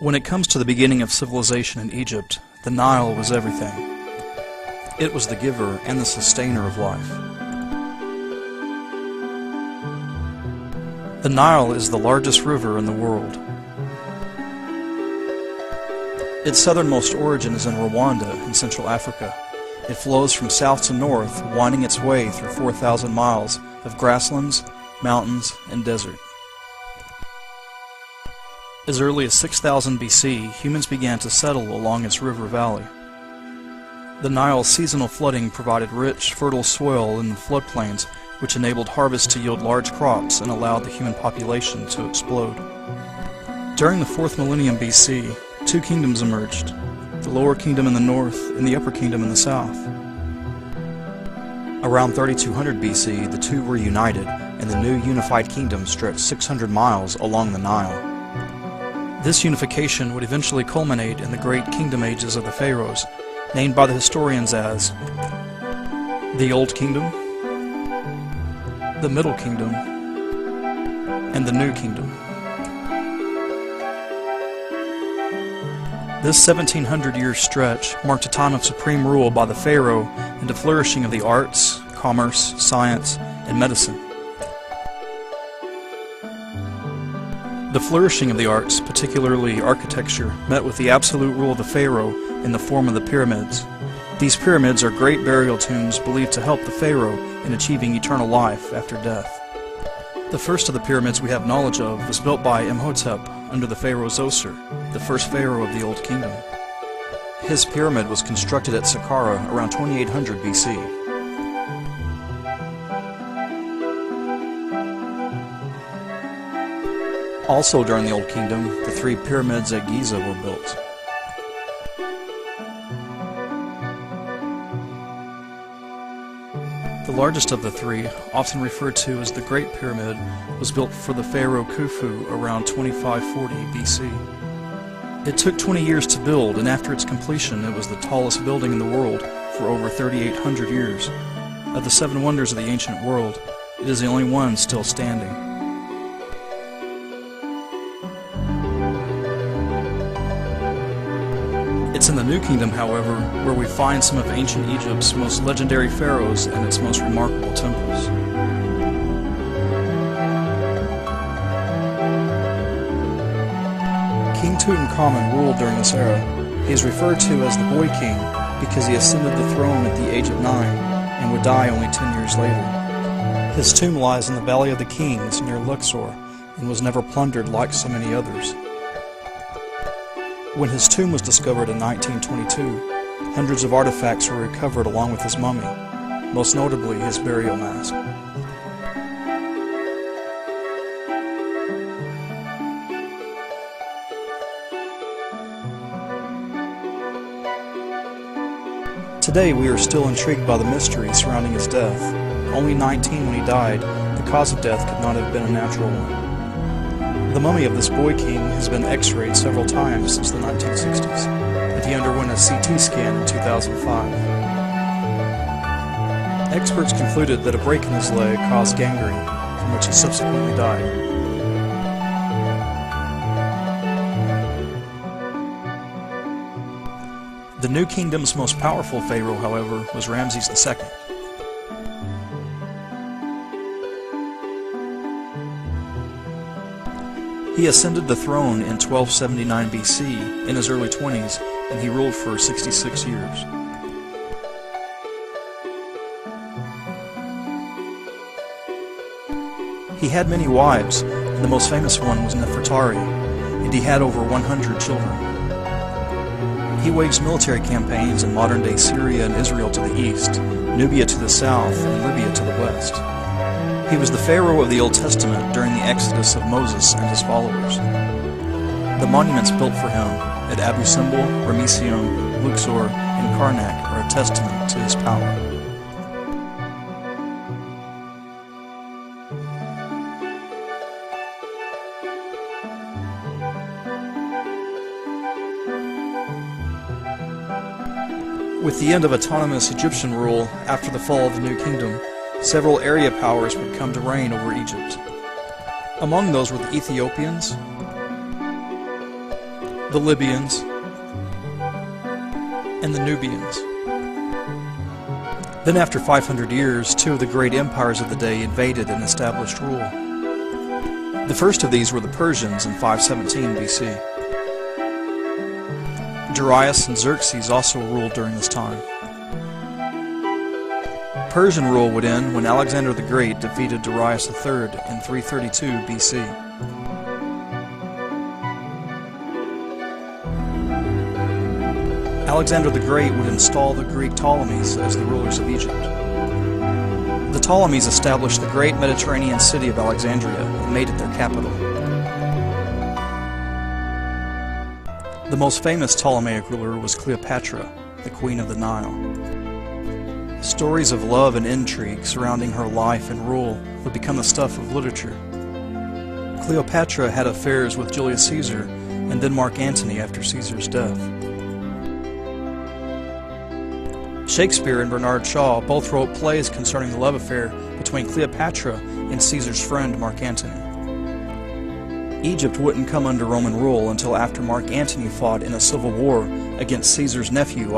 When it comes to the beginning of civilization in Egypt, the Nile was everything. It was the giver and the sustainer of life. The Nile is the largest river in the world. Its southernmost origin is in Rwanda in Central Africa. It flows from south to north, winding its way through 4,000 miles of grasslands, mountains, and desert. As early as 6000 BC, humans began to settle along its river valley. The Nile's seasonal flooding provided rich, fertile soil in the floodplains, which enabled harvests to yield large crops and allowed the human population to explode. During the 4th millennium BC, two kingdoms emerged, the Lower Kingdom in the north and the Upper Kingdom in the south. Around 3200 BC, the two were united, and the new unified kingdom stretched 600 miles along the Nile. This unification would eventually culminate in the great kingdom ages of the pharaohs, named by the historians as the Old Kingdom, the Middle Kingdom, and the New Kingdom. This 1700-year stretch marked a time of supreme rule by the pharaoh and a flourishing of the arts, commerce, science, and medicine. The flourishing of the arts, particularly architecture, met with the absolute rule of the pharaoh in the form of the pyramids. These pyramids are great burial tombs believed to help the pharaoh in achieving eternal life after death. The first of the pyramids we have knowledge of was built by Imhotep under the pharaoh Zoser, the first pharaoh of the Old Kingdom. His pyramid was constructed at Saqqara around 2800 BC. Also during the Old Kingdom, the three pyramids at Giza were built. The largest of the three, often referred to as the Great Pyramid, was built for the pharaoh Khufu around 2540 BC. It took 20 years to build, and after its completion it was the tallest building in the world for over 3,800 years. Of the seven wonders of the ancient world, it is the only one still standing. It's in the New Kingdom, however, where we find some of ancient Egypt's most legendary pharaohs and its most remarkable temples. King Tutankhamun ruled during this era. He is referred to as the Boy King because he ascended the throne at the age of 9 and would die only 10 years later. His tomb lies in the Valley of the Kings near Luxor and was never plundered like so many others. When his tomb was discovered in 1922, hundreds of artifacts were recovered along with his mummy, most notably his burial mask. Today we are still intrigued by the mystery surrounding his death. Only 19 when he died, the cause of death could not have been a natural one. The mummy of this boy king has been x-rayed several times since the 1960s, and he underwent a CT scan in 2005. Experts concluded that a break in his leg caused gangrene, from which he subsequently died. The New Kingdom's most powerful pharaoh, however, was Ramses II. He ascended the throne in 1279 BC in his early 20s, and he ruled for 66 years. He had many wives, and the most famous one was Nefertari, and he had over 100 children. He waged military campaigns in modern-day Syria and Israel to the east, Nubia to the south, and Libya to the west. He was the pharaoh of the Old Testament during the exodus of Moses and his followers. The monuments built for him at Abu Simbel, Ramesseum, Luxor, and Karnak are a testament to his power. With the end of autonomous Egyptian rule after the fall of the New Kingdom, several area powers would come to reign over Egypt. Among those were the Ethiopians, the Libyans, and the Nubians. Then after 500 years, two of the great empires of the day invaded and established rule. The first of these were the Persians in 517 BC. Darius and Xerxes also ruled during this time. Persian rule would end when Alexander the Great defeated Darius III in 332 BC. Alexander the Great would install the Greek Ptolemies as the rulers of Egypt. The Ptolemies established the great Mediterranean city of Alexandria and made it their capital. The most famous Ptolemaic ruler was Cleopatra, the Queen of the Nile. Stories of love and intrigue surrounding her life and rule would become the stuff of literature. Cleopatra had affairs with Julius Caesar and then Mark Antony after Caesar's death. Shakespeare and Bernard Shaw both wrote plays concerning the love affair between Cleopatra and Caesar's friend Mark Antony. Egypt wouldn't come under Roman rule until after Mark Antony fought in a civil war against Caesar's nephew